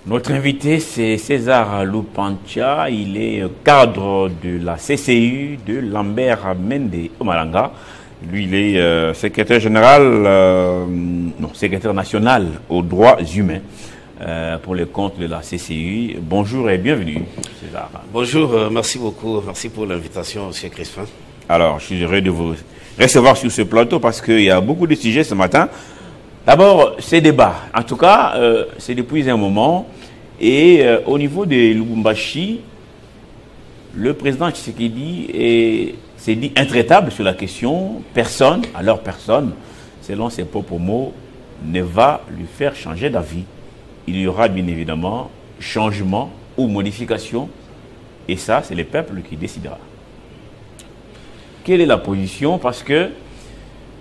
Notre invité, c'est César Lupantia. Il est cadre de la CCU de Lambert Mende Omalanga. Lui, il est secrétaire général, secrétaire national aux droits humains pour les comptes de la CCU. Bonjour et bienvenue, César. Bonjour, merci beaucoup. Merci pour l'invitation, M. Crispin. Alors, je suis heureux de vous recevoir sur ce plateau parce qu'il y a beaucoup de sujets ce matin. D'abord, ces débats. En tout cas, c'est depuis un moment. Et au niveau de Lubumbashi, le président Tshisekedi s'est dit intraitable sur la question. Personne, à leur personne, selon ses propres mots, ne va lui faire changer d'avis. Il y aura bien évidemment changement ou modification. Et ça, c'est le peuple qui décidera. Quelle est la position? Parce que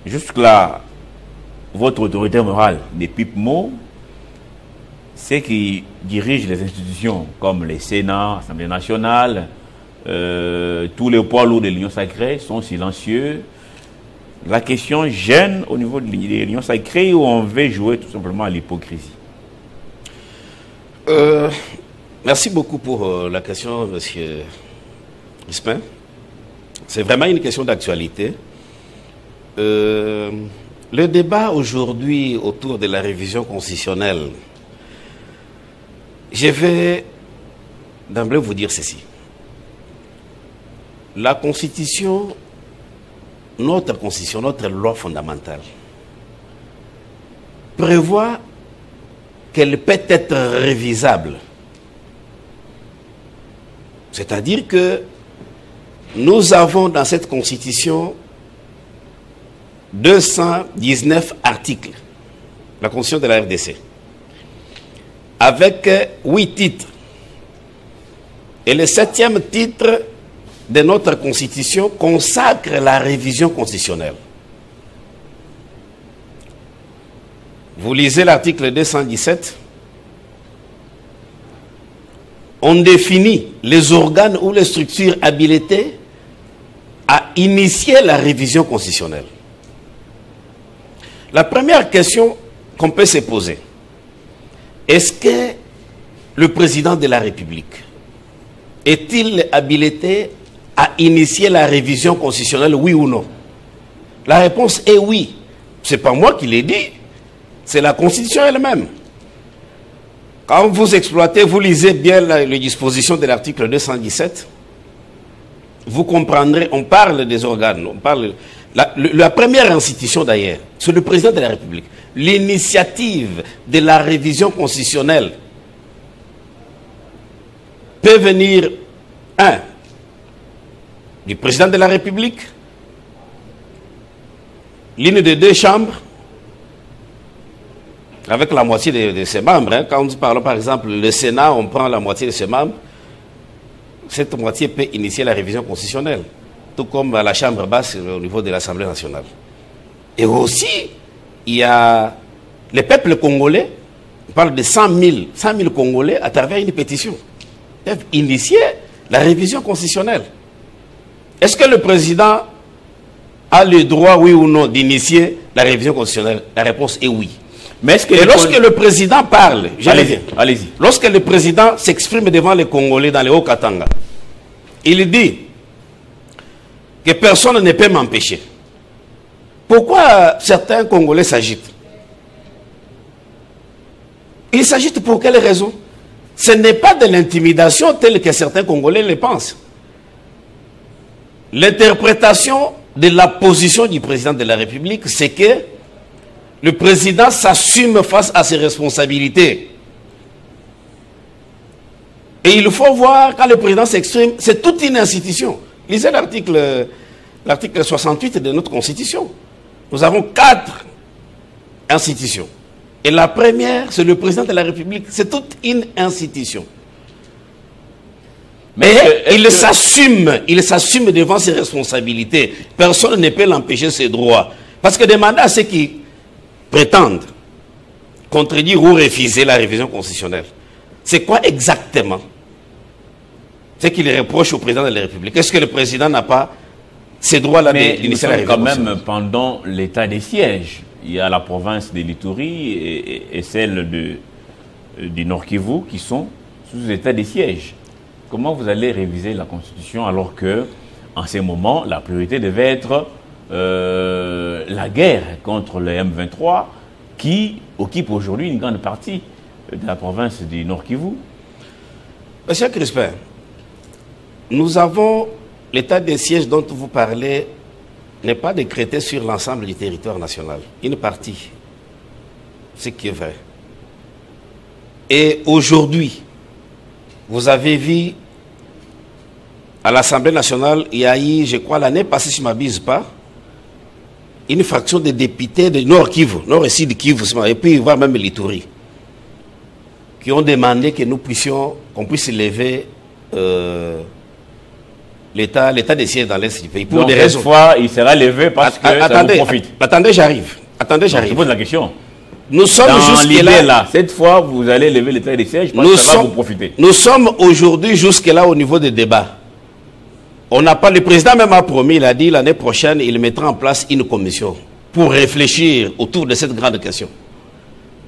jusque-là, votre autorité morale des PIPMO, ceux qui dirigent les institutions comme les Sénats, l'Assemblée nationale, tous les poids lourds de l'Union sacrée sont silencieux. La question gêne au niveau de l'Union sacrée où on veut jouer tout simplement à l'hypocrisie. Merci beaucoup pour la question, M. Crispin. C'est vraiment une question d'actualité. Le débat aujourd'hui autour de la révision constitutionnelle, je vais d'emblée vous dire ceci. La Constitution, notre loi fondamentale, prévoit qu'elle peut être révisable. C'est-à-dire que nous avons dans cette Constitution 219 articles, la Constitution de la RDC, avec 8 titres. Et le 7e titre de notre Constitution consacre la révision constitutionnelle. Vous lisez l'article 217. On définit les organes ou les structures habilitées à initier la révision constitutionnelle. La première question qu'on peut se poser, est-ce que le président de la République est-il habilité à initier la révision constitutionnelle, oui ou non? La réponse est oui. Ce n'est pas moi qui l'ai dit, c'est la Constitution elle-même. Quand vous exploitez, vous lisez bien les dispositions de l'article 217, vous comprendrez, on parle des organes, on parle... La première institution d'ailleurs, c'est le président de la République. L'initiative de la révision constitutionnelle peut venir, du président de la République, l'une des deux chambres, avec la moitié de ses membres. Quand nous parlons par exemple le Sénat, on prend la moitié de ses membres, cette moitié peut initier la révision constitutionnelle, tout comme à la chambre basse au niveau de l'Assemblée nationale. Et aussi, il y a le peuple congolais, on parle de 100 000 Congolais à travers une pétition, peuvent initier la révision constitutionnelle. Est-ce que le président a le droit, oui ou non, d'initier la révision constitutionnelle? La réponse est oui. Mais est-ce que lorsque le président parle, allez-y. Lorsque le président s'exprime devant les Congolais dans les Haut-Katanga, il dit que personne ne peut m'empêcher. Pourquoi certains Congolais s'agitent? Ils s'agitent pour quelle raison? Ce n'est pas de l'intimidation telle que certains Congolais le pensent. L'interprétation de la position du président de la République, c'est que le président s'assume face à ses responsabilités. Et il faut voir, quand le président s'exprime, c'est toute une institution. Lisez l'article 68 de notre Constitution. Nous avons 4 institutions. Et la première, c'est le président de la République. C'est toute une institution. Mais il s'assume devant ses responsabilités. Personne ne peut l'empêcher ses droits. Parce que demander à ceux qui prétendent contredire ou refuser la révision constitutionnelle, c'est quoi exactement ce qu'il reproche au président de la République? Est-ce que le président n'a pas ces droits-là d'initier la révision constitutionnelle? Quand même pendant l'état des sièges, il y a la province de l'Ituri et celle du Nord Kivu qui sont sous état de siège. Comment vous allez réviser la Constitution alors que, en ces moments, la priorité devait être la guerre contre le M23 qui occupe aujourd'hui une grande partie de la province du Nord Kivu? Monsieur Crispin, nous avons l'état de siège dont vous parlez n'est pas décrété sur l'ensemble du territoire national. Une partie, ce qui est vrai. Et aujourd'hui, vous avez vu à l'Assemblée nationale, il y a eu, je crois, l'année passée, si je ne m'abuse pas, une fraction des députés de Nord Kivu, Nord et Sud Kivu, et puis voire même l'Ituri, qui ont demandé que nous puissions, qu'on puisse lever l'état des sièges dans l'Est du pays. Pour donc, des raisons. Cette fois, il sera levé parce que ça vous profite. Attendez, j'arrive. Attendez, j'arrive. Je pose la question. Nous sommes jusque-là. Cette fois, vous allez lever l'état des sièges parce que ça va vous profiter. Nous sommes aujourd'hui jusque-là au niveau des débats. On n'a pas, le président même a promis, il a dit l'année prochaine, il mettra en place une commission pour réfléchir autour de cette grande question.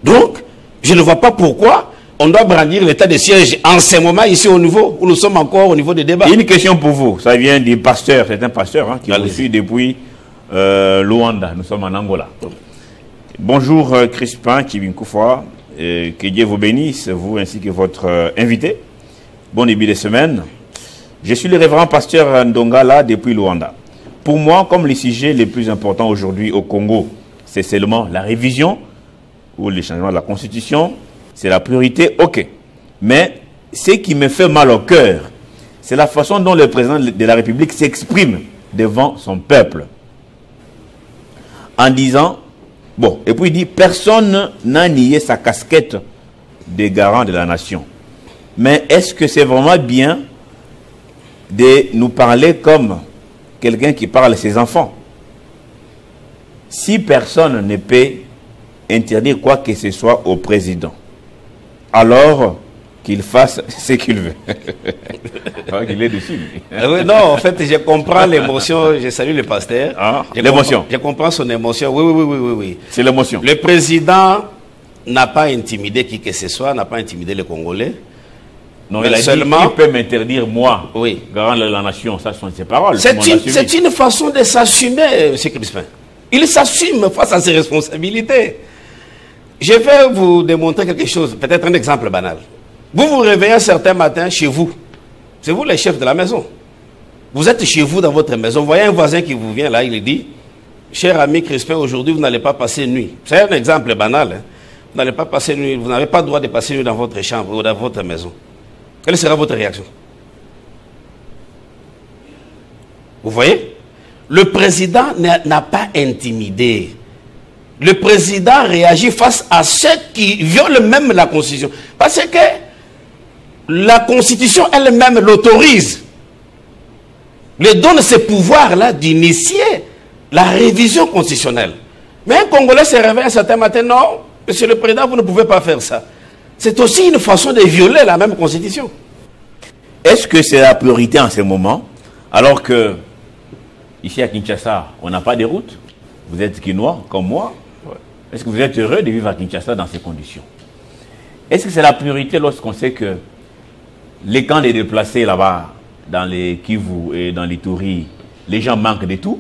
Donc, je ne vois pas pourquoi on doit brandir l'état de siège en ce moment ici au niveau où nous sommes encore au niveau des débats. Une question pour vous, ça vient du pasteur, c'est un pasteur qui nous suit depuis Luanda, nous sommes en Angola. Bonjour Crispin Kibinkoufa, que Dieu vous bénisse, vous ainsi que votre invité. Bon début de semaine. Je suis le révérend pasteur Ndongala depuis Luanda. Pour moi, comme les sujets les plus importants aujourd'hui au Congo, c'est seulement la révision ou le changement de la Constitution, c'est la priorité, ok. Mais ce qui me fait mal au cœur, c'est la façon dont le président de la République s'exprime devant son peuple. En disant, bon, et puis il dit, personne n'a nié sa casquette de garant de la nation. Mais est-ce que c'est vraiment bien de nous parler comme quelqu'un qui parle à ses enfants? Si personne ne peut interdire quoi que ce soit au président, alors qu'il fasse ce qu'il veut. Il est dessus. Oui, non, en fait, je comprends l'émotion. Je salue le pasteur. Ah, l'émotion. Je comprends son émotion. Oui. C'est l'émotion. Le président n'a pas intimidé qui que ce soit, n'a pas intimidé les Congolais. Non, il a seulement dit, il peut m'interdire, moi, garant de la nation. Ça sont ses paroles. C'est une façon de s'assumer, M. Crispin. Il s'assume face à ses responsabilités. Je vais vous démontrer quelque chose, peut-être un exemple banal. Vous vous réveillez un certain matin chez vous. C'est vous le chef de la maison. Vous êtes chez vous dans votre maison. Vous voyez un voisin qui vous vient là, il dit, cher ami Crispin, aujourd'hui vous n'allez pas passer nuit. C'est un exemple banal. Hein? Vous n'allez pas passer nuit, vous n'avez pas le droit de passer nuit dans votre chambre ou dans votre maison. Quelle sera votre réaction? Vous voyez? Le président n'a pas intimidé. Le président réagit face à ceux qui violent même la Constitution. Parce que la Constitution elle-même l'autorise. Lui donne ce pouvoir-là d'initier la révision constitutionnelle. Mais un Congolais se réveille un certain matin, non, monsieur le président, vous ne pouvez pas faire ça. C'est aussi une façon de violer la même Constitution. Est-ce que c'est la priorité en ce moment, alors que ici à Kinshasa, on n'a pas de route? Vous êtes Kinois, comme moi. Est-ce que vous êtes heureux de vivre à Kinshasa dans ces conditions? Est-ce que c'est la priorité lorsqu'on sait que les camps des déplacés là-bas, dans les Kivu et dans les Touris, les gens manquent de tout?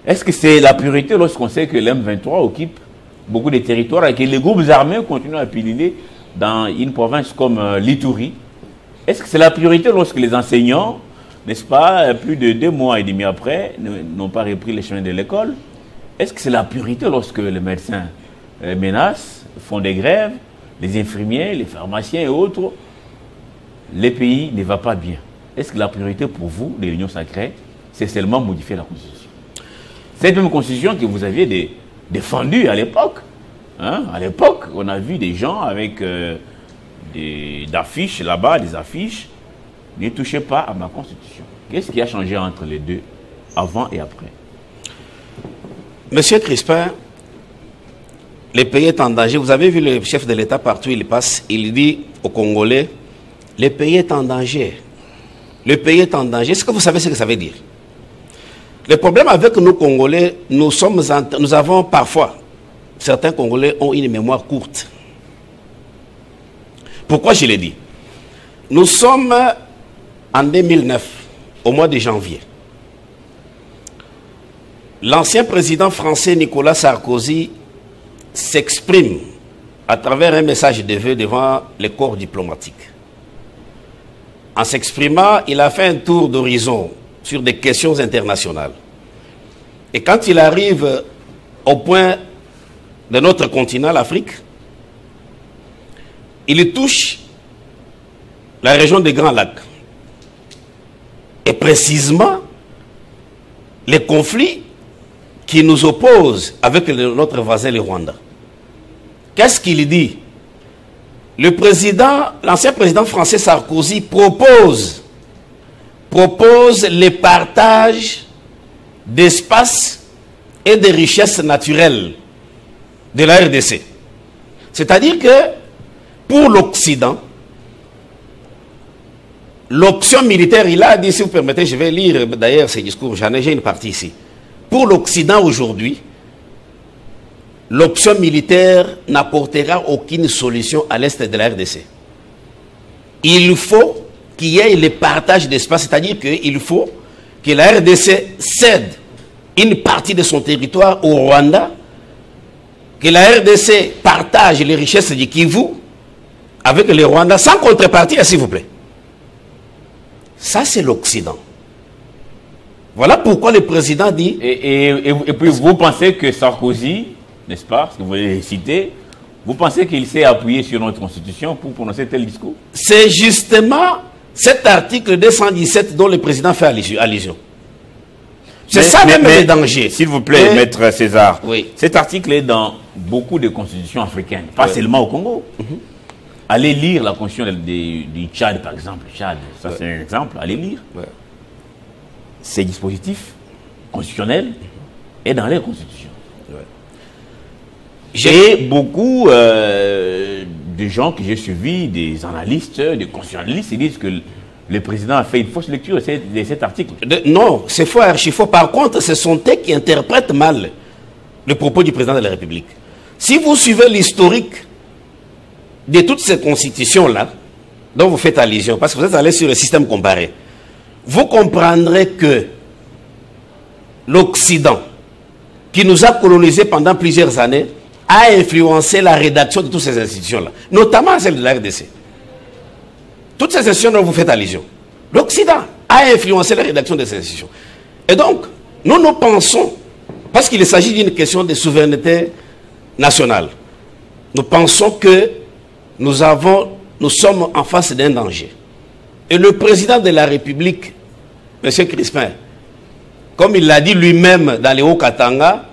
Est-ce que c'est la priorité lorsqu'on sait que l'M23 occupe beaucoup de territoires et que les groupes armés continuent à piler dans une province comme l'Ituri? Est-ce que c'est la priorité lorsque les enseignants, n'est-ce pas, plus de 2 mois et demi après, n'ont pas repris les chemins de l'école? Est-ce que c'est la priorité lorsque les médecins menacent, font des grèves, les infirmiers, les pharmaciens et autres? Le pays ne va pas bien. Est-ce que la priorité pour vous, de l'Union sacrée, c'est seulement modifier la Constitution? Cette même Constitution que vous aviez défendue à l'époque. Hein? À l'époque, on a vu des gens avec des affiches là-bas, des affiches. Ne touchez pas à ma Constitution. Qu'est-ce qui a changé entre les deux, avant et après? Monsieur Crispin, le pays est en danger. Vous avez vu le chef de l'État partout il passe, il dit aux Congolais, le pays est en danger. Le pays est en danger. Est-ce que vous savez ce que ça veut dire? Le problème avec nous Congolais, nous avons parfois, certains Congolais ont une mémoire courte. Pourquoi je l'ai dit? Nous sommes en 2009, au mois de janvier. L'ancien président français Nicolas Sarkozy s'exprime à travers un message de vœux devant les corps diplomatiques. En s'exprimant, il a fait un tour d'horizon sur des questions internationales. Et quand il arrive au point de notre continent, l'Afrique, il touche la région des Grands Lacs. Et précisément, les conflits qui nous opposent avec notre voisin, le Rwanda. Qu'est-ce qu'il dit? L'ancien président français Sarkozy propose le partage d'espace et de richesses naturelles de la RDC. C'est-à-dire que pour l'Occident, l'option militaire, il a dit, si vous permettez, je vais lire d'ailleurs ces discours, j'ai une partie ici. Pour l'Occident aujourd'hui, l'option militaire n'apportera aucune solution à l'est de la RDC. Il faut qu'il y ait le partage d'espace, c'est-à-dire qu'il faut que la RDC cède une partie de son territoire au Rwanda, que la RDC partage les richesses du Kivu avec le Rwanda, sans contrepartie, s'il vous plaît. Ça, c'est l'Occident. Voilà pourquoi le président dit... Et puis vous pensez que Sarkozy, n'est-ce pas, ce que vous l'avez cité, vous pensez qu'il s'est appuyé sur notre Constitution pour prononcer tel discours? C'est justement cet article 217 dont le président fait allusion. C'est ça même le danger. S'il vous plaît, Maître César, oui. Cet article est dans beaucoup de constitutions africaines, pas seulement au Congo. Allez lire la constitution du Tchad, par exemple. Tchad, ça c'est un exemple. Allez lire. Ces dispositifs constitutionnels est dans les constitutions. J'ai beaucoup de gens que j'ai suivis, des analystes, des constitutionnalistes, ils disent que le président a fait une fausse lecture de cet article. Non, c'est faux, archi-faux. Par contre, ce sont eux qui interprètent mal le propos du président de la République. Si vous suivez l'historique de toutes ces constitutions-là, dont vous faites allusion, parce que vous êtes allé sur le système comparé, vous comprendrez que l'Occident, qui nous a colonisés pendant plusieurs années, a influencé la rédaction de toutes ces institutions-là, notamment celle de la RDC. Toutes ces institutions dont vous faites allusion, l'Occident a influencé la rédaction de ces institutions. Et donc, nous pensons, parce qu'il s'agit d'une question de souveraineté nationale, nous pensons que nous sommes en face d'un danger. Et le président de la République, M. Crispin, comme il l'a dit lui-même dans les Hauts-Katanga,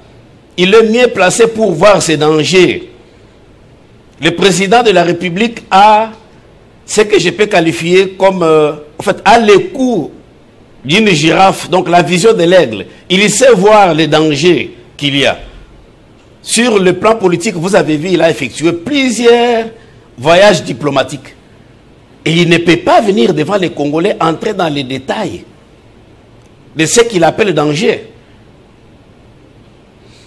il est mieux placé pour voir ces dangers. Le président de la République a ce que je peux qualifier comme, en fait, a le cou d'une girafe, donc la vision de l'aigle. Il sait voir les dangers qu'il y a. Sur le plan politique, vous avez vu, il a effectué plusieurs voyages diplomatiques. Et il ne peut pas venir devant les Congolais entrer dans les détails de ce qu'il appelle le danger.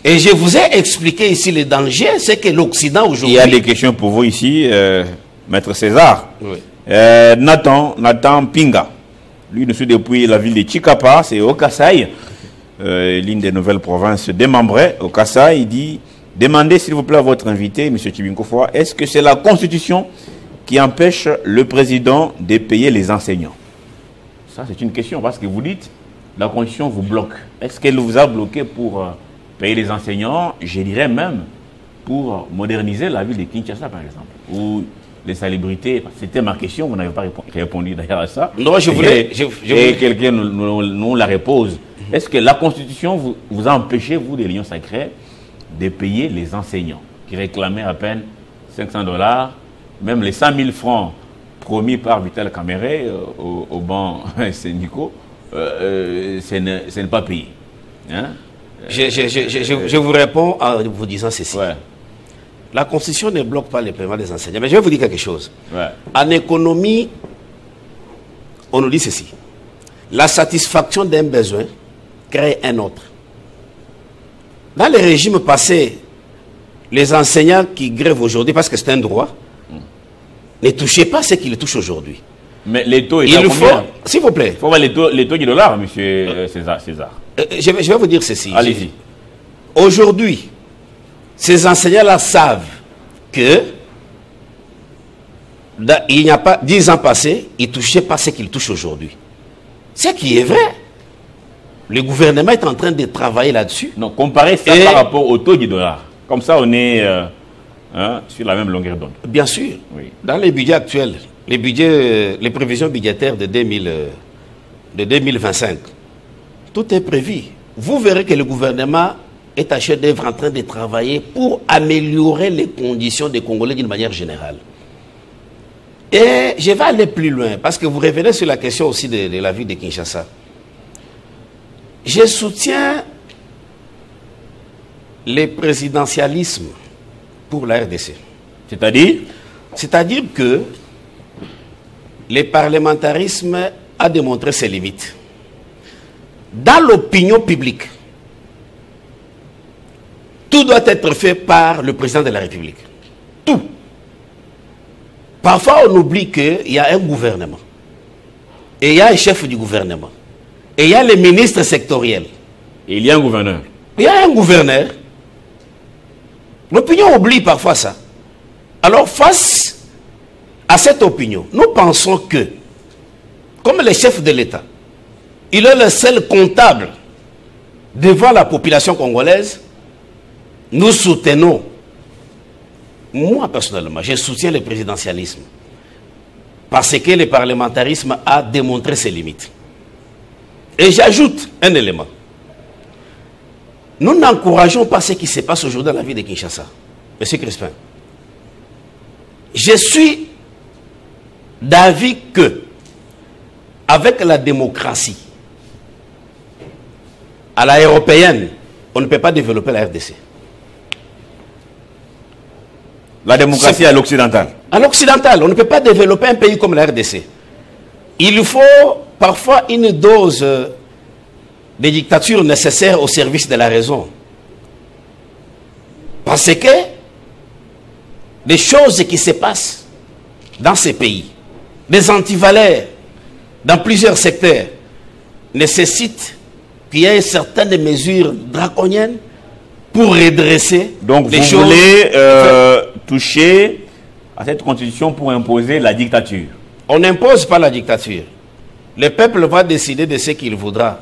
Et je vous ai expliqué ici le danger, c'est que l'Occident aujourd'hui... Il y a des questions pour vous ici, Maître César. Oui. Nathan Pinga, lui nous suit depuis la ville de Chikapa, c'est au Kasaï, l'une des nouvelles provinces démembrées. Au Kasaï, il dit, demandez s'il vous plaît à votre invité, M. Tchibinkoufoua, est-ce que c'est la Constitution qui empêche le président de payer les enseignants? Ça, c'est une question, parce que vous dites, la Constitution vous bloque. Est-ce qu'elle vous a bloqué pour payer les enseignants? Je dirais même pour moderniser la ville de Kinshasa, par exemple, ou les salubrités. C'était ma question, vous n'avez pas répondu d'ailleurs à ça. Non, je voulais... Et quelqu'un nous la repose. Est-ce que la Constitution vous a empêché, vous, des Lions Sacrés, de payer les enseignants qui réclamaient à peine $500, même les 100 000 francs promis par Vital Kamere au banc syndicaux, ce n'est pas payé. Hein? Je vous réponds en vous disant ceci. Ouais. La Constitution ne bloque pas le paiement des enseignants. Mais je vais vous dire quelque chose. Ouais. En économie, on nous dit ceci. La satisfaction d'un besoin crée un autre. Dans les régimes passés, les enseignants qui grèvent aujourd'hui, parce que c'est un droit, ne touchait pas ce qu'il touche aujourd'hui. Mais les taux, il faut, s'il vous plaît. Il faut voir les taux du dollar, M. César. Je vais vous dire ceci. Allez-y. Aujourd'hui, ces enseignants-là savent que il n'y a pas 10 ans passés, ils ne touchaient pas ce qu'ils touchent aujourd'hui. Ce qui est vrai. Le gouvernement est en train de travailler là-dessus. Non, comparez ça par rapport au taux du dollar. Comme ça, on est sur la même longueur d'onde. Bien sûr. Oui. Dans les budgets actuels, les prévisions budgétaires de 2025, tout est prévu. Vous verrez que le gouvernement est à chef d'œuvre en train de travailler pour améliorer les conditions des Congolais d'une manière générale. Et je vais aller plus loin, parce que vous revenez sur la question aussi de la vie de Kinshasa. Je soutiens le présidentialisme pour la RDC. C'est-à-dire? C'est-à-dire que le parlementarisme a démontré ses limites. Dans l'opinion publique, tout doit être fait par le président de la République. Tout. Parfois, on oublie qu'il y a un gouvernement. Et il y a un chef du gouvernement. Et il y a les ministres sectoriels. Et il y a un gouverneur. Il y a un gouverneur. L'opinion oublie parfois ça. Alors, face à cette opinion, nous pensons que, comme le chef de l'État, il est le seul comptable devant la population congolaise, nous soutenons, moi personnellement, je soutiens le présidentialisme, parce que le parlementarisme a démontré ses limites. Et j'ajoute un élément. Nous n'encourageons pas ce qui se passe aujourd'hui dans la vie de Kinshasa. Monsieur Crispin, je suis d'avis que, avec la démocratie, à la européenne, on ne peut pas développer la RDC. La démocratie à l'occidental. À l'occidental, on ne peut pas développer un pays comme la RDC. Il faut parfois une dose de dictature nécessaire au service de la raison. Parce que les choses qui se passent dans ces pays, des antivaleurs dans plusieurs secteurs, nécessitent qu'il y ait certaines mesures draconiennes pour redresser donc les vous choses. Voulez toucher à cette constitution pour imposer la dictature. On n'impose pas la dictature. Le peuple va décider de ce qu'il voudra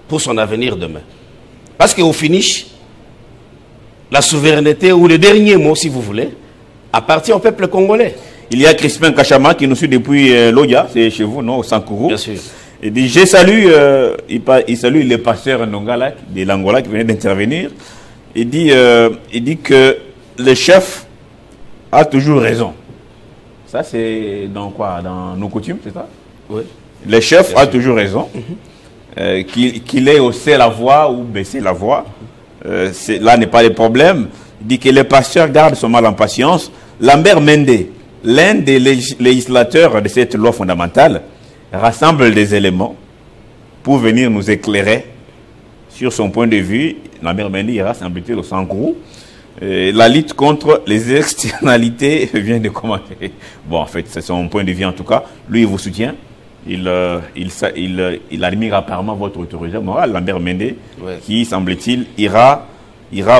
pour son avenir demain. Parce qu'au finish, la souveraineté, ou le dernier mot si vous voulez, appartient au peuple congolais. Il y a Crispin Kachama qui nous suit depuis Loya, c'est chez vous, non, au Sankourou. Bien sûr. Il dit, je salue, il salue le pasteur Nongala de l'Angola qui venait d'intervenir. Il dit que le chef a toujours raison. Ça, c'est dans quoi? Dans nos coutumes, c'est ça? Oui. Le chef a toujours raison. Qu'il ait haussé la voix ou baissé la voix, là n'est pas le problème. Il dit que le pasteur garde son mal en patience. Lambert Mende, l'un des législateurs de cette loi fondamentale, rassemble des éléments pour venir nous éclairer sur son point de vue. Lambert Mende ira s'embêter au Sankourou. La lutte contre les externalités vient de commenter. Bon, en fait, c'est son point de vue en tout cas. Lui, il vous soutient. Il admire apparemment votre autorité morale, Lambert Mende, ouais, qui, semble-t-il, ira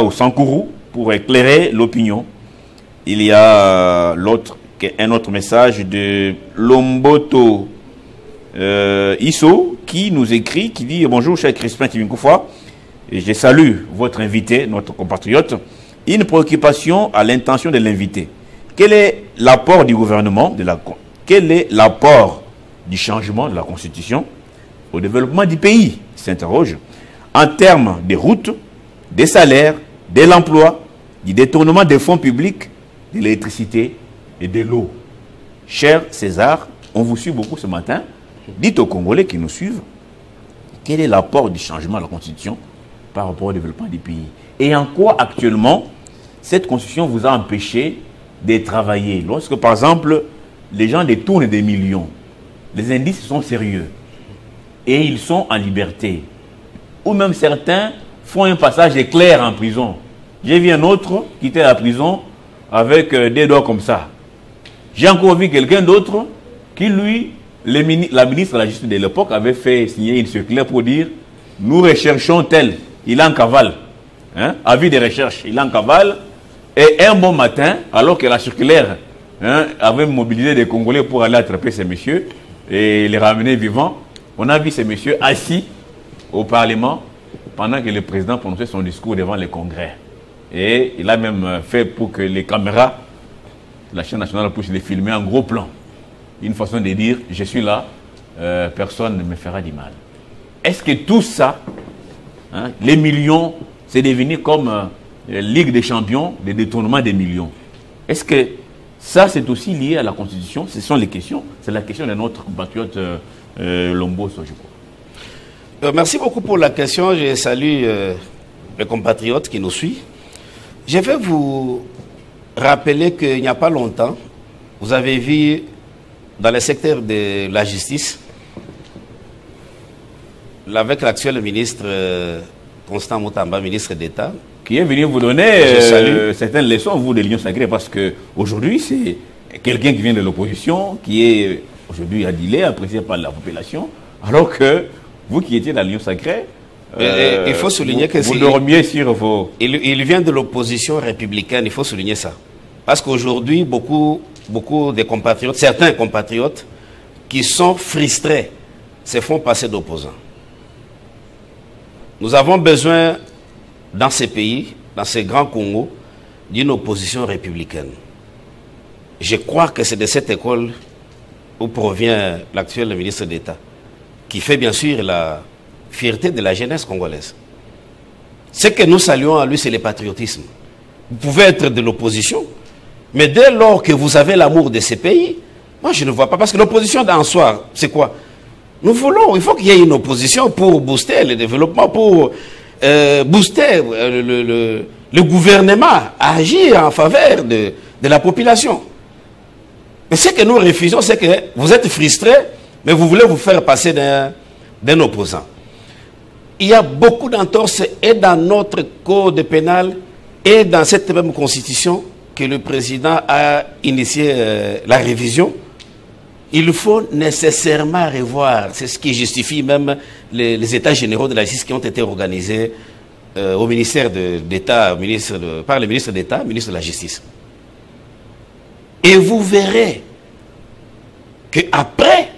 au Sankourou pour éclairer l'opinion. Il y a un autre message de Lomboto Isso qui nous écrit, qui dit « Bonjour, cher Crispin Tivinkoufa, et je salue votre invité, notre compatriote. Une préoccupation à l'intention de l'invité. Quel est l'apport du gouvernement, quel est l'apport du changement de la Constitution au développement du pays ?» s'interroge. En termes de routes, des salaires, de l'emploi, du détournement des fonds publics, de l'électricité et de l'eau. Cher César, on vous suit beaucoup ce matin. Dites aux Congolais qui nous suivent, quel est l'apport du changement de la Constitution par rapport au développement du pays? Et en quoi actuellement cette Constitution vous a empêché de travailler? Lorsque par exemple les gens détournent des millions, les indices sont sérieux et ils sont en liberté. Ou même certains font un passage éclair en prison. J'ai vu un autre quitter la prison avec des doigts comme ça. J'ai encore vu quelqu'un d'autre qui, lui, la ministre de la Justice de l'époque avait fait signer une circulaire pour dire nous recherchons tel, il est en cavale. Hein, avis de recherche, il est en cavale. Et un bon matin, alors que la circulaire avait mobilisé des Congolais pour aller attraper ces messieurs et les ramener vivants, on a vu ces messieurs assis au Parlement pendant que le président prononçait son discours devant le Congrès. Et il a même fait pour que les caméras de la chaîne nationale puissent les filmer en gros plan. Une façon de dire, je suis là, personne ne me fera du mal. Est-ce que tout ça, les millions, c'est devenu comme Ligue des champions, des détournements des millions? Est-ce que ça, c'est aussi lié à la Constitution? Ce sont les questions. C'est la question de notre compatriote Lomboso, je crois. Merci beaucoup pour la question. Je salue les compatriotes qui nous suivent. Je vais vous rappeler qu'il n'y a pas longtemps, vous avez vu dans le secteur de la justice, avec l'actuel ministre Constant Moutamba, ministre d'État, qui est venu vous donner certaines leçons, vous, de l'Union sacrée, parce qu'aujourd'hui, c'est quelqu'un qui vient de l'opposition, qui est aujourd'hui adulé, apprécié par la population, alors que vous qui étiez dans l'Union sacrée, il faut souligner que vous dormiez sur vos... Il vient de l'opposition républicaine, il faut souligner ça. Parce qu'aujourd'hui, beaucoup de compatriotes, certains compatriotes, qui sont frustrés, se font passer d'opposants. Nous avons besoin, dans ces pays, dans ces grands Congo, d'une opposition républicaine. Je crois que c'est de cette école où provient l'actuel ministre d'État, qui fait bien sûr la fierté de la jeunesse congolaise. Ce que nous saluons à lui, c'est le patriotisme. Vous pouvez être de l'opposition, mais dès lors que vous avez l'amour de ces pays, moi je ne vois pas, parce que l'opposition en soi, c'est quoi? Nous voulons, il faut qu'il y ait une opposition pour booster le développement, pour booster le gouvernement à agir en faveur de la population. Mais ce que nous refusons, c'est que vous êtes frustrés, mais vous voulez vous faire passer d'un opposant. Il y a beaucoup d'entorses et dans notre code pénal et dans cette même constitution que le président a initié la révision. Il faut nécessairement revoir, c'est ce qui justifie même les états généraux de la justice qui ont été organisés au ministère d'État, par le ministre d'État, ministre de la Justice. Et vous verrez qu'après,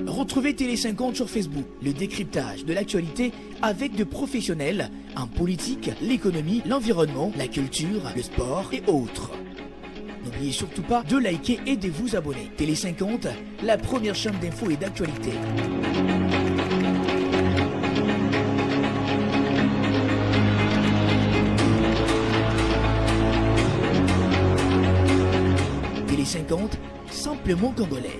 Retrouvez Télé 50 sur Facebook, le décryptage de l'actualité avec de professionnels en politique, l'économie, l'environnement, la culture, le sport et autres. N'oubliez surtout pas de liker et de vous abonner. Télé 50, la première chaîne d'infos et d'actualité. Télé 50, simplement congolais.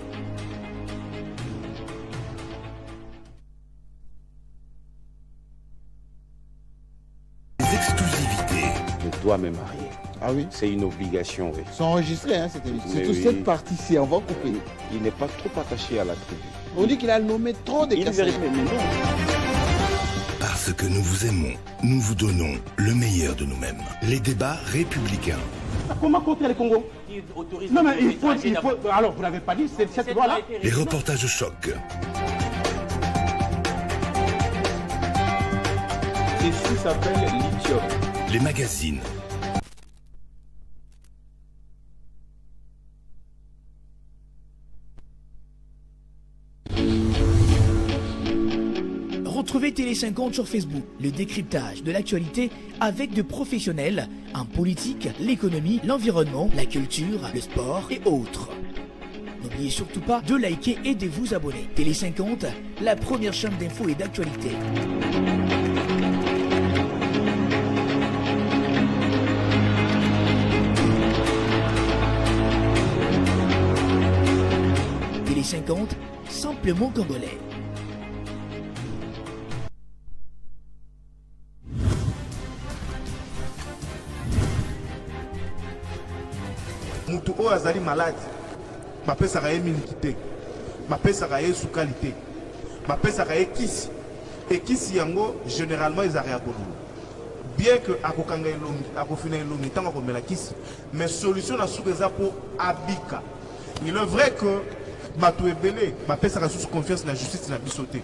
Dois me marier. Ah oui? C'est une obligation, oui. C'est enregistré, hein, cette émission. Surtout oui. cette partie-ci, on va couper. Il n'est pas trop attaché à la tribu. On dit qu'il a nommé trop de cassettes. Parce que nous vous aimons, nous vous donnons le meilleur de nous-mêmes. Les débats républicains. Comment contrer les Congo? Non mais il faut... Alors vous n'avez pas dit cette loi-là? Les reportages choc. Ceci s'appelle lithium. Les magazines. Retrouvez Télé 50 sur Facebook, le décryptage de l'actualité avec de professionnels en politique, l'économie, l'environnement, la culture, le sport et autres. N'oubliez surtout pas de liker et de vous abonner. Télé 50, la première chaîne d'infos et d'actualité. Télé 50, simplement congolais. Mutu oyo azali malade bapesaka ye miliki te bapesaka ye sukali te bapesaka ye kisi ekisi yango généralement ezaka ya kolulu bien que akokanga elongi akofina elongi ntango akomela kisi mais solution na suka eza mpo abika. Il est vrai que bato ebele bapesaka susu confiance na justice na biso te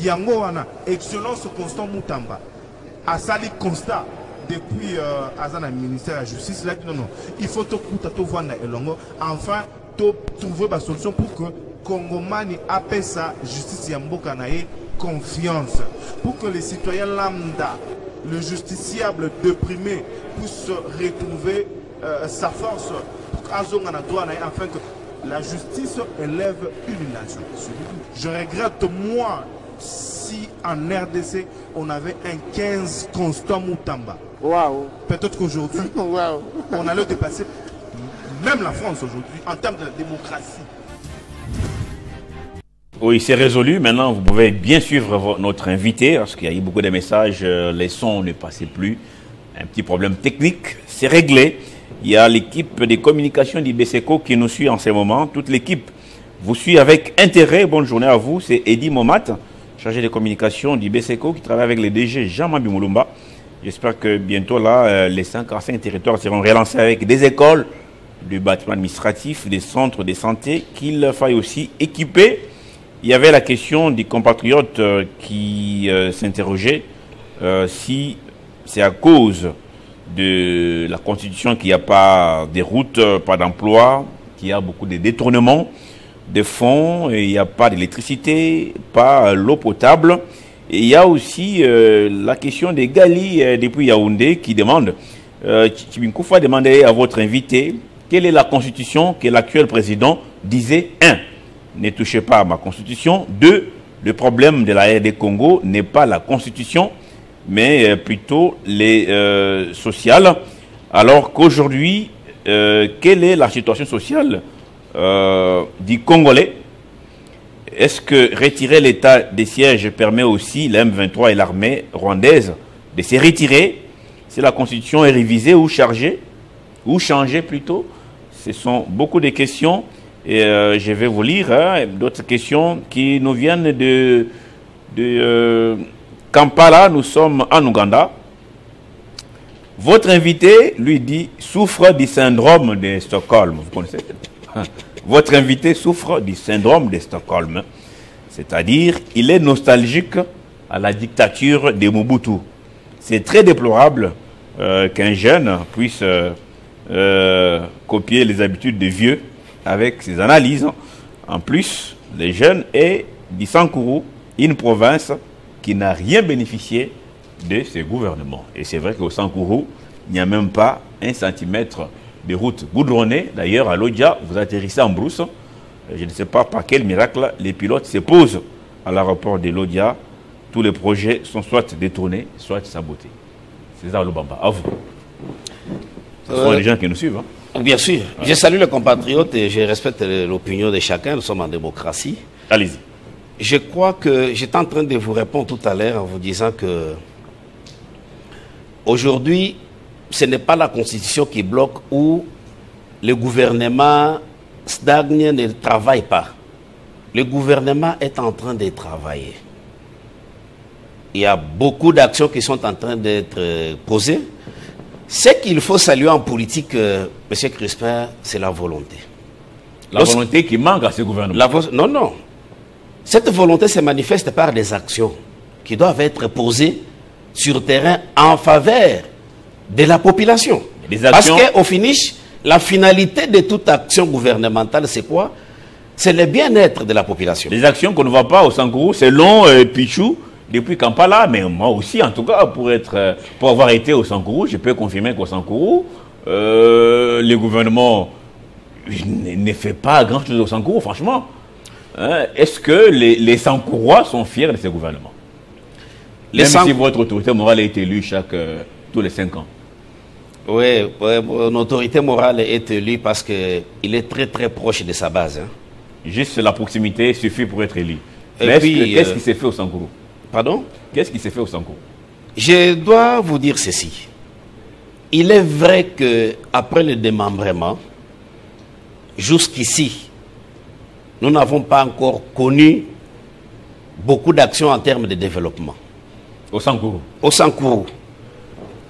yango wana excellence Constant Mutamba asali constat depuis Azana ministère de la justice, là, non, il faut tout voir elongo. Enfin, trouver une solution pour que Congomani appelle sa justice yamboka nae confiance. Pour que les citoyens lambda, le justiciable déprimé, puisse retrouver sa force pour qu'Azongana doit afin que la justice élève une nation. Je regrette, moi, si en RDC, on avait un 15 Constant Mutamba. Waouh. Peut-être qu'aujourd'hui, Waouh. on allait dépasser même la France aujourd'hui en termes de la démocratie. Oui, c'est résolu. Maintenant, vous pouvez bien suivre notre invité parce qu'il y a eu beaucoup de messages. Les sons ne passaient plus. Un petit problème technique. C'est réglé. Il y a l'équipe de communication d'IBSECO qui nous suit en ce moment. Toute l'équipe vous suit avec intérêt. Bonne journée à vous. C'est Eddie Momat, chargé de communication d'IBSECO, qui travaille avec le DG Jean-Mabi Moulumba. J'espère que bientôt, là, les 5 territoires seront relancés avec des écoles, des bâtiments administratifs, des centres de santé qu'il faille aussi équiper. Il y avait la question des compatriotes qui s'interrogeaient si c'est à cause de la Constitution qu'il n'y a pas de routes, pas d'emploi, qu'il y a beaucoup de détournements de fonds, et il n'y a pas d'électricité, pas l'eau potable. Et il y a aussi la question des Gali depuis Yaoundé qui demande, Chibinkoufa demandait à votre invité, quelle est la constitution que l'actuel président disait 1. Ne touchez pas à ma constitution. 2. Le problème de la RD Congo n'est pas la constitution, mais plutôt les sociales. Alors qu'aujourd'hui, quelle est la situation sociale du Congolais? Est-ce que retirer l'état des sièges permet aussi l'M23 et l'armée rwandaise de se retirer si la constitution est révisée ou chargée, ou changée plutôt? Ce sont beaucoup de questions et je vais vous lire d'autres questions qui nous viennent de Kampala. Nous sommes en Ouganda. Votre invité, lui dit, souffre du syndrome de Stockholm. Vous connaissez? Votre invité souffre du syndrome de Stockholm, c'est-à-dire il est nostalgique à la dictature de Mobutu. C'est très déplorable qu'un jeune puisse copier les habitudes des vieux avec ses analyses. En plus, les jeunes est du Sankuru, une province qui n'a rien bénéficié de ces gouvernements. Et c'est vrai qu'au Sankuru, il n'y a même pas 1 centimètre de route goudronnée. D'ailleurs, à Lodja, vous atterrissez en brousse. Je ne sais pas par quel miracle les pilotes se posent à l'aéroport de Lodja. Tous les projets sont soit détournés, soit sabotés. C'est ça, Lobamba. À vous. Ce sont les gens qui nous suivent. Hein. Bien sûr. Je salue les compatriotes et je respecte l'opinion de chacun. Nous sommes en démocratie. Allez-y. Je crois que j'étais en train de vous répondre tout à l'heure en vous disant que aujourd'hui, ce n'est pas la Constitution qui bloque ou le gouvernement stagne, ne travaille pas. Le gouvernement est en train de travailler. Il y a beaucoup d'actions qui sont en train d'être posées. Ce qu'il faut saluer en politique, M. Crispin, c'est la volonté. La volonté qui manque à ce gouvernement. Non, non. Cette volonté se manifeste par des actions qui doivent être posées sur terrain en faveur de la population. Parce qu'au finish, la finalité de toute action gouvernementale, c'est quoi? C'est le bien-être de la population. Les actions qu'on ne voit pas au Sankourou, c'est long, Pichou, depuis Kampala, mais moi aussi, en tout cas, pour avoir été au Sankourou, je peux confirmer qu'au Sankourou, le gouvernement ne fait pas grand-chose au Sankourou, franchement. Hein? Est-ce que les Sankourois sont fiers de ce gouvernement? Même si votre autorité morale est élue tous les 5 ans. Oui, mon autorité morale est élue parce qu'il est très très proche de sa base. Hein. Juste la proximité suffit pour être élu. Qu'est-ce qui s'est fait au Sankourou? Pardon? Qu'est-ce qui s'est fait au Sankourou? Je dois vous dire ceci. Il est vrai qu'après le démembrement, jusqu'ici, nous n'avons pas encore connu beaucoup d'actions en termes de développement. Au Sankourou? Au Sankourou.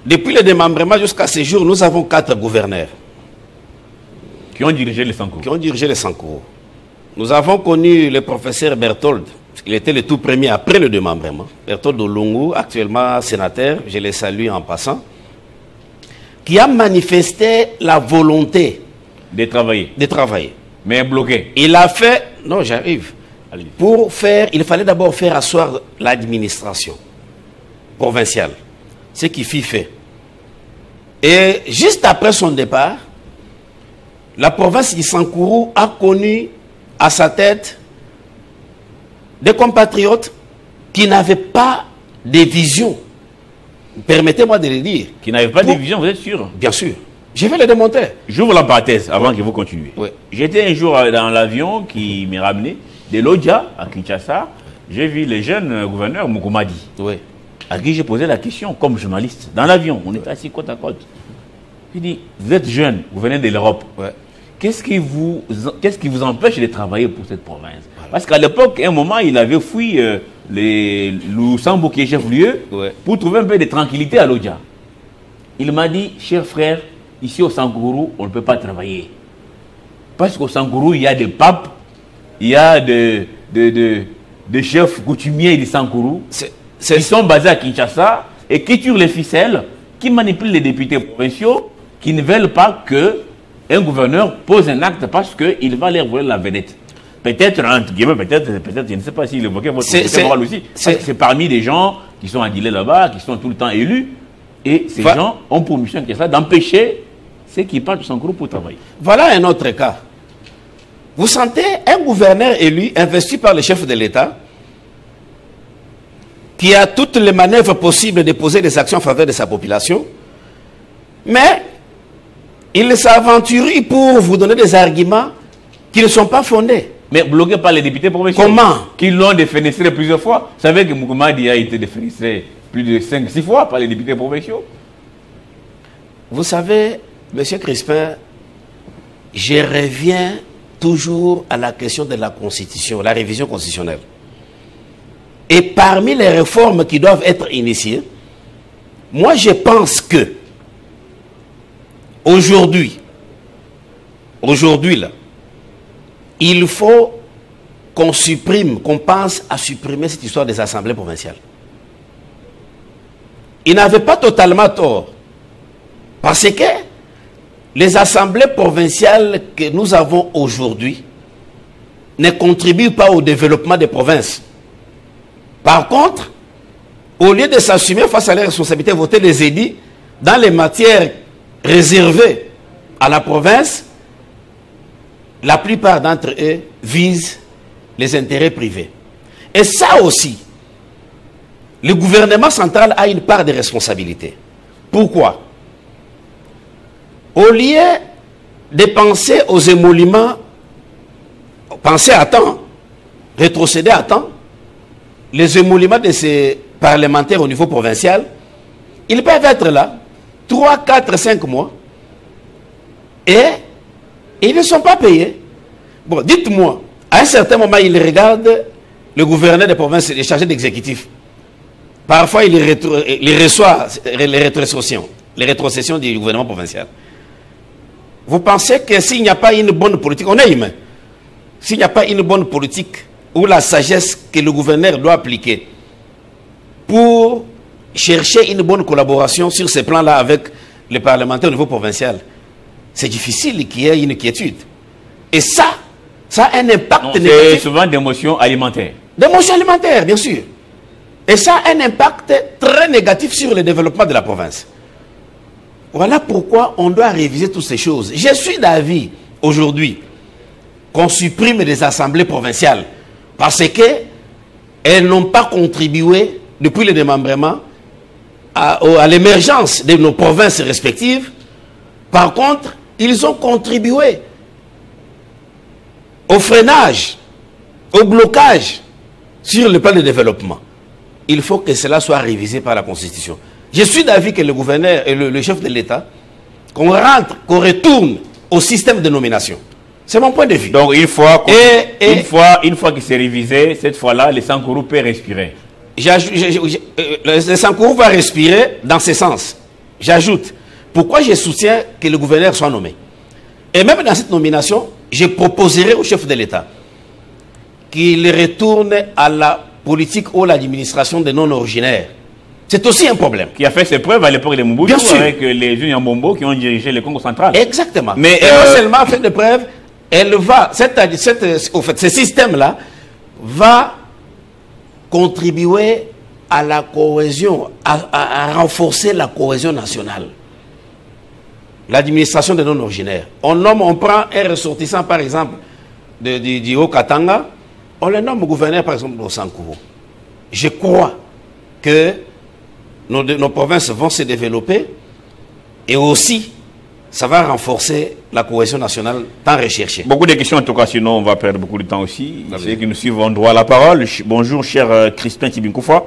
Depuis le démembrement jusqu'à ce jour, nous avons 4 gouverneurs. Qui ont dirigé le Sankourou? Qui ont dirigé le Sankourou. Nous avons connu le professeur Berthold. Il était le tout premier après le démembrement. Berthold Olungu, actuellement sénateur, je le salue en passant, qui a manifesté la volonté de travailler. De travailler. Mais bloqué. Il a fait... Non, j'arrive. Pour faire... Il fallait d'abord faire asseoir l'administration provinciale. Ce qui fut fait. Et juste après son départ, la province du Sankourou a connu à sa tête des compatriotes qui n'avaient pas de vision. Permettez-moi de le dire. Qui n'avaient pas de vision, vous êtes sûr? Bien sûr. Je vais le démonter. J'ouvre la parenthèse avant que vous continuiez. Oui. J'étais un jour dans l'avion qui m'est ramené de Lodja à Kinshasa. J'ai vu le jeune gouverneur Mukumadi. Oui. À qui j'ai posé la question comme journaliste. Dans l'avion, on était assis côte à côte. Il dit, vous êtes jeune, vous venez de l'Europe. Ouais. Qu'est-ce qui vous empêche de travailler pour cette province? Voilà. Parce qu'à l'époque, à un moment, il avait fui les Lusambo qui est chef-lieu pour trouver un peu de tranquillité à Lodja. Il m'a dit, cher frère, ici au Sankourou, on ne peut pas travailler. Parce qu'au Sankourou, il y a des papes, il y a des chefs coutumiers du Sankourou qui sont basés à Kinshasa et qui tirent les ficelles, qui manipulent les députés provinciaux, qui ne veulent pas que un gouverneur pose un acte parce qu'il va leur voler la vedette. Peut-être, entre guillemets, peut-être, je ne sais pas s'il évoquait votre autorité morale aussi. C'est parmi des gens qui sont adilés là-bas, qui sont tout le temps élus. Et ces gens ont pour mission d'empêcher ceux qui partent du Sankourou pour travailler. Voilà un autre cas. Vous sentez un gouverneur élu, investi par le chef de l'État, qui a toutes les manœuvres possibles de poser des actions en faveur de sa population, mais il s'aventure pour vous donner des arguments qui ne sont pas fondés. Mais bloqué par les députés provinciaux. Comment? Qui l'ont défenestré plusieurs fois. Vous savez que Mukumadi a été défenestré plus de 5-6 fois par les députés provinciaux. Vous savez, M. Crispin, je reviens toujours à la question de la Constitution, la révision constitutionnelle. Et parmi les réformes qui doivent être initiées, moi je pense que aujourd'hui là, il faut qu'on supprime, qu'on pense à supprimer cette histoire des assemblées provinciales. Il n'avait pas totalement tort. Parce que les assemblées provinciales que nous avons aujourd'hui ne contribuent pas au développement des provinces. Par contre, au lieu de s'assumer face à les responsabilités, voter les édits dans les matières réservées à la province, la plupart d'entre eux visent les intérêts privés. Et ça aussi, le gouvernement central a une part de responsabilité. Pourquoi? Au lieu de penser aux émoluments, penser à temps, rétrocéder à temps, les émoluments de ces parlementaires au niveau provincial, ils peuvent être là 3, 4, 5 mois et ils ne sont pas payés. Bon, dites-moi, à un certain moment, ils regardent le gouverneur des provinces, les chargés d'exécutif. Parfois, il reçoit les rétrocessions du gouvernement provincial. Vous pensez que s'il n'y a pas une bonne politique, on est humain, s'il n'y a pas une bonne politique ou la sagesse que le gouverneur doit appliquer pour chercher une bonne collaboration sur ces plans-là avec les parlementaires au niveau provincial. C'est difficile qu'il y ait une quiétude. Et ça a un impact négatif. C'est souvent des motions alimentaires. Des motions alimentaires, bien sûr. Et ça a un impact très négatif sur le développement de la province. Voilà pourquoi on doit réviser toutes ces choses. Je suis d'avis aujourd'hui qu'on supprime les assemblées provinciales parce qu'elles n'ont pas contribué depuis le démembrement à l'émergence de nos provinces respectives. Par contre, ils ont contribué au freinage, au blocage sur le plan de développement. Il faut que cela soit révisé par la Constitution. Je suis d'avis que le gouverneur et le chef de l'État, qu'on retourne au système de nomination. C'est mon point de vue. Donc une fois que c'est révisé, cette fois-là, les Sankourou peuvent respirer. Les Sankourou va respirer dans ce sens. J'ajoute, pourquoi je soutiens que le gouverneur soit nommé. Et même dans cette nomination, je proposerai au chef de l'État qu'il retourne à la politique ou l'administration des non-originaires. C'est aussi un problème. Qui a fait ses preuves à l'époque de Mobutu avec les Unyambombo qui ont dirigé le Congo central. Exactement. Mais et non seulement fait de preuves, elle va, ce système-là va contribuer à la cohésion, à renforcer la cohésion nationale. L'administration des non-originaires. On prend un ressortissant, par exemple, du Haut-Katanga, on le nomme gouverneur, par exemple, au Sankourou. Je crois que nos provinces vont se développer et aussi, ça va renforcer la cohésion nationale tant recherchée. Beaucoup de questions en tout cas, sinon on va perdre beaucoup de temps aussi. Ceux qui nous suivent ont droit à la parole. Bonjour, cher Crispin Tibinkoufa.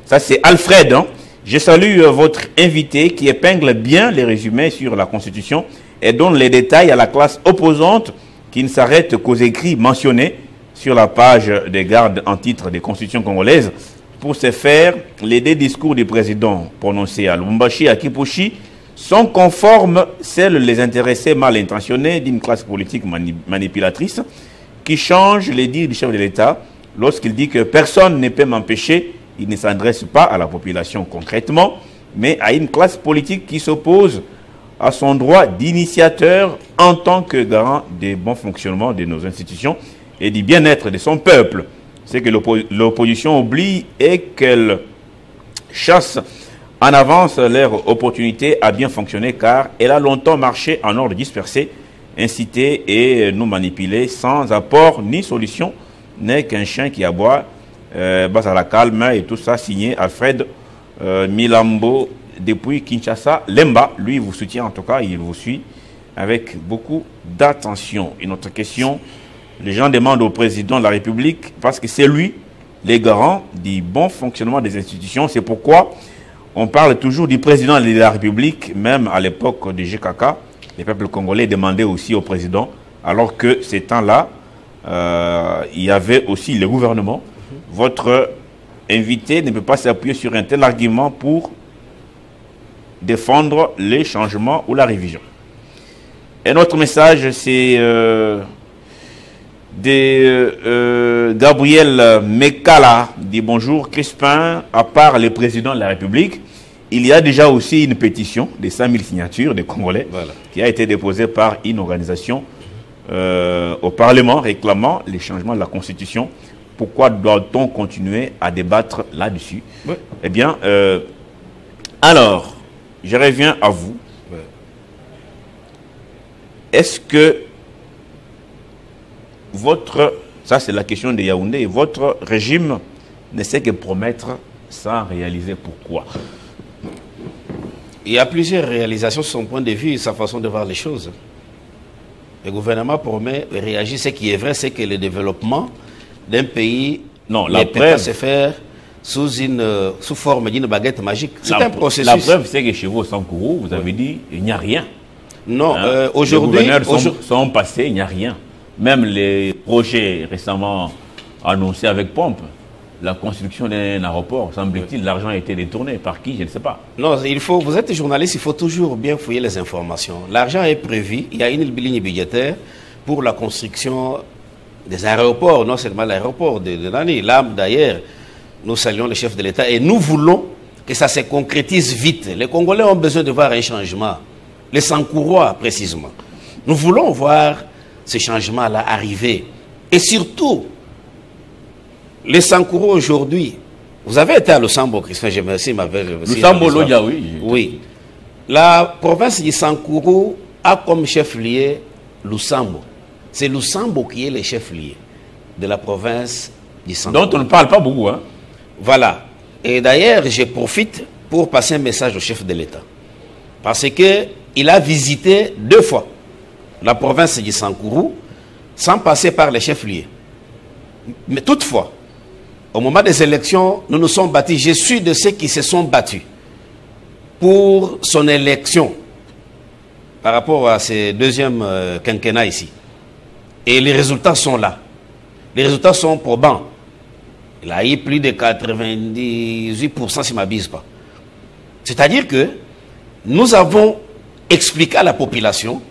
Ça, c'est Alfred. Hein. Je salue votre invité qui épingle bien les résumés sur la Constitution et donne les détails à la classe opposante qui ne s'arrête qu'aux écrits mentionnés sur la page des gardes en titre des constitutions congolaises. Pour ce faire, les deux discours du président prononcés à Lubumbashi et à Kipushi sont conformes, celles les intéressés mal intentionnés d'une classe politique manipulatrice qui change les dires du chef de l'État lorsqu'il dit que personne ne peut m'empêcher. Il ne s'adresse pas à la population concrètement, mais à une classe politique qui s'oppose à son droit d'initiateur en tant que garant du bon fonctionnement de nos institutions et du bien-être de son peuple. C'est que l'opposition oublie et qu'elle chasse en avance leur opportunité à bien fonctionner car elle a longtemps marché en ordre dispersé, incité et nous manipuler sans apport ni solution, n'est qu'un chien qui aboie. Bas à la calme et tout ça, signé Alfred Milambo depuis Kinshasa. Lemba, lui, vous soutient en tout cas, il vous suit avec beaucoup d'attention. Une autre question, les gens demandent au président de la République, parce que c'est lui, les garants du bon fonctionnement des institutions. C'est pourquoi on parle toujours du président de la République, même à l'époque du GKK. Les peuples congolais demandaient aussi au président, alors que ces temps-là, il y avait aussi le gouvernement. Votre invité ne peut pas s'appuyer sur un tel argument pour défendre les changements ou la révision. Un autre message, c'est Gabriel Mekala, dit bonjour Crispin, à part le président de la République, il y a déjà aussi une pétition de 5 000 signatures des Congolais qui a été déposée par une organisation au Parlement réclamant les changements de la Constitution. Pourquoi doit-on continuer à débattre là-dessus? Eh bien, alors, je reviens à vous. Est-ce que ça c'est la question de Yaoundé, votre régime ne sait que promettre sans réaliser? Pourquoi? Il y a plusieurs réalisations sur son point de vue et sa façon de voir les choses. Le gouvernement promet et réagit. Ce qui est vrai, c'est que le développement d'un pays ne peut pas se faire sous forme d'une baguette magique. C'est un processus. La preuve, c'est que chez vous, au Sankourou, vous avez dit il n'y a rien. Non, aujourd'hui... Les gouverneurs sont passés, il n'y a rien. Même les projets récemment annoncés avec pompe, la construction d'un aéroport, semble-t-il, l'argent a été détourné. Par qui? Je ne sais pas. Non, vous êtes journaliste, il faut toujours bien fouiller les informations. L'argent est prévu, il y a une ligne budgétaire pour la construction des aéroports, non seulement l'aéroport de l'année. Là, d'ailleurs, nous saluons le chef de l'État et nous voulons que ça se concrétise vite. Les Congolais ont besoin de voir un changement. Les Sankourois, précisément. Nous voulons voir ce changement-là arriver. Et surtout, les Sankourois aujourd'hui, vous avez été à Lusambo, Christian, je me suis Lusambo, Lodja, oui. Oui. La province du Sankourou a comme chef-lieu Lusambo. C'est Lusambo qui est le chef-lieu de la province du Sankourou. Dont on ne parle pas beaucoup. Hein. Voilà. Et d'ailleurs, je profite pour passer un message au chef de l'État. Parce qu'il a visité 2 fois la province du Sankourou sans passer par les chefs-lieux. Mais toutefois, au moment des élections, nous nous sommes battus. Je suis de ceux qui se sont battus pour son élection par rapport à ce deuxième quinquennat ici. Et les résultats sont là. Les résultats sont probants. Il a eu plus de 98% si je ne m'abuse pas. C'est-à-dire que nous avons expliqué à la population,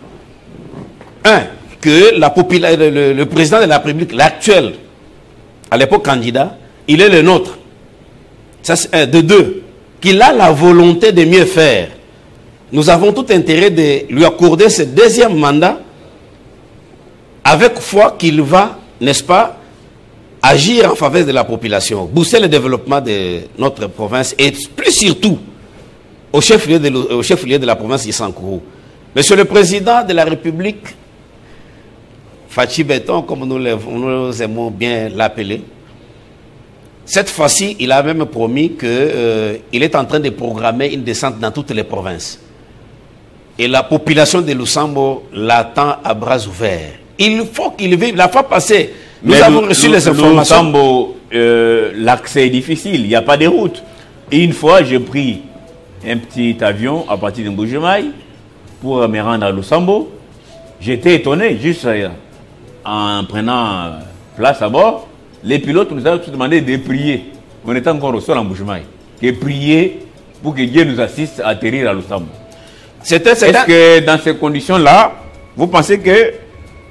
que le président de la République, l'actuel, à l'époque candidat, il est le nôtre. Ça, c'est de 2, qu'il a la volonté de mieux faire. Nous avons tout intérêt de lui accorder ce 2e mandat avec foi qu'il va, n'est-ce pas, agir en faveur de la population, booster le développement de notre province et plus surtout au chef-lieu de la province du Sankourou. Monsieur le Président de la République, Fachi Béton, comme nous aimons bien l'appeler, cette fois-ci, il a même promis qu'il est en train de programmer une descente dans toutes les provinces. Et la population de Lusambo l'attend à bras ouverts. Il faut qu'il vive. La fois passée, nous avons reçu les informations. Lusambo, l'accès est difficile, il n'y a pas de route. Et une fois, j'ai pris un petit avion à partir de Mbujimaï pour me rendre à Lusambo. J'étais étonné, juste en prenant place à bord. Les pilotes nous ont demandé de prier. On était encore au sol en Mbujimaï. De prier pour que Dieu nous assiste à atterrir à Lusambo. Est-ce que dans ces conditions-là, vous pensez que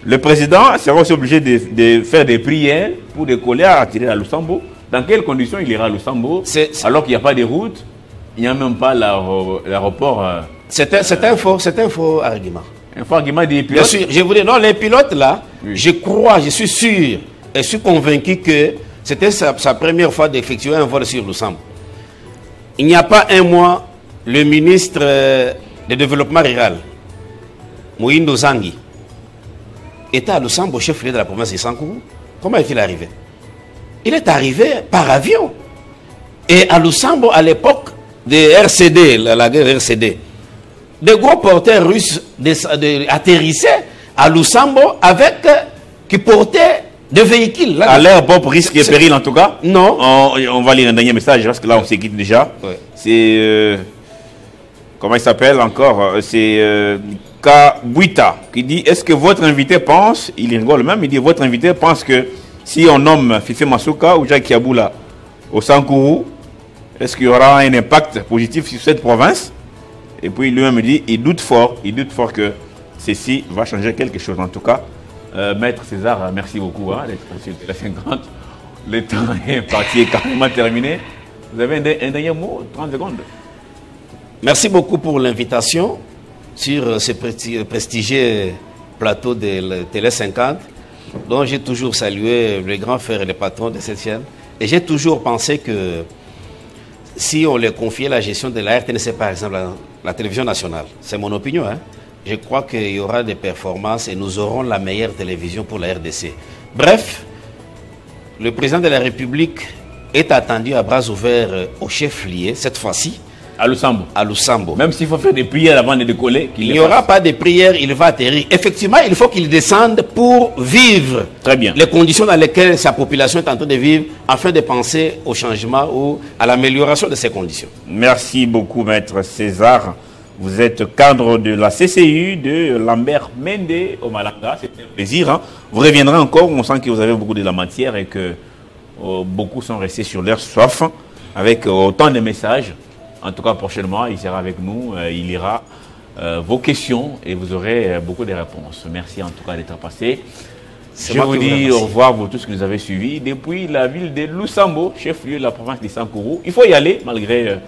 le président sera aussi obligé de faire des prières pour décoller à atterrir à Lusambo? Dans quelles conditions il ira à Lusambo alors qu'il n'y a pas de route, il n'y a même pas l'aéroport? C'est un faux argument. Un faux argument des pilotes? Bien sûr, je vous dis, non, les pilotes là, oui. Je crois, je suis sûr et je suis convaincu que c'était sa première fois d'effectuer un vol sur Lusambo. Il n'y a pas un mois, le ministre de Développement Rural, Moïndo Zangui, était à Lusambo, chef-lieu de la province de Sankourou. Comment est-il arrivé? Il est arrivé par avion. Et à Lusambo, à l'époque de RCD, la guerre RCD, des gros porteurs russes atterrissaient à Lusambo qui portaient des véhicules. À l'aéroport risque et péril en tout cas? Non. On va lire un dernier message parce que là on s'est quitté déjà. Ouais. C'est... comment il s'appelle encore? C'est... Kabuita qui dit, est-ce que votre invité pense, il rigole même, il dit, votre invité pense que si on nomme Fifi Masuka ou Jacques Kiaboula au Sankourou, est-ce qu'il y aura un impact positif sur cette province? Et puis lui-même dit, il doute fort que ceci va changer quelque chose. En tout cas, Maître César, merci beaucoup d'être consulté la 50. Le temps est parti, est carrément terminé. Vous avez un dernier mot, 30 secondes. Merci beaucoup pour l'invitation sur ce prestigieux plateau de Télé 50, dont j'ai toujours salué les grands frères et les patrons de cette chaîne. Et j'ai toujours pensé que si on leur confiait la gestion de la RTNC, par exemple, la télévision nationale, c'est mon opinion, hein, je crois qu'il y aura des performances et nous aurons la meilleure télévision pour la RDC. Bref, le président de la République est attendu à bras ouverts au chef-lieu, cette fois-ci, à Lusambo. À Lusambo. Même s'il faut faire des prières avant de décoller. Il n'y aura pas de prières, il va atterrir. Effectivement, il faut qu'il descende pour vivre. Très bien. Les conditions dans lesquelles sa population est en train de vivre, afin de penser au changement ou à l'amélioration de ces conditions. Merci beaucoup, Maître César. Vous êtes cadre de la CCU de Lambert Mende au Malanga. C'est un plaisir. Hein. Vous reviendrez encore. On sent que vous avez beaucoup de la matière et que beaucoup sont restés sur leur soif avec autant de messages. En tout cas, prochainement, il sera avec nous. Il lira vos questions et vous aurez beaucoup de réponses. Merci en tout cas d'être passé. Je vous dis au revoir pour tous que nous avez suivis depuis la ville de Lusambo, chef-lieu de la province de Sankourou. Il faut y aller malgré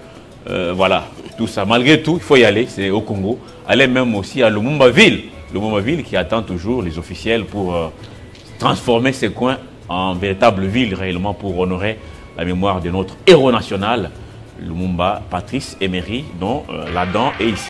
Voilà, tout ça. Malgré tout, il faut y aller, c'est au Congo. Aller même aussi à Lumumba-Ville. Lumumba-Ville qui attend toujours les officiels pour transformer ces coins en véritable ville réellement pour honorer la mémoire de notre héros national, Lumumba Patrice Emery, dont l'Adam est ici.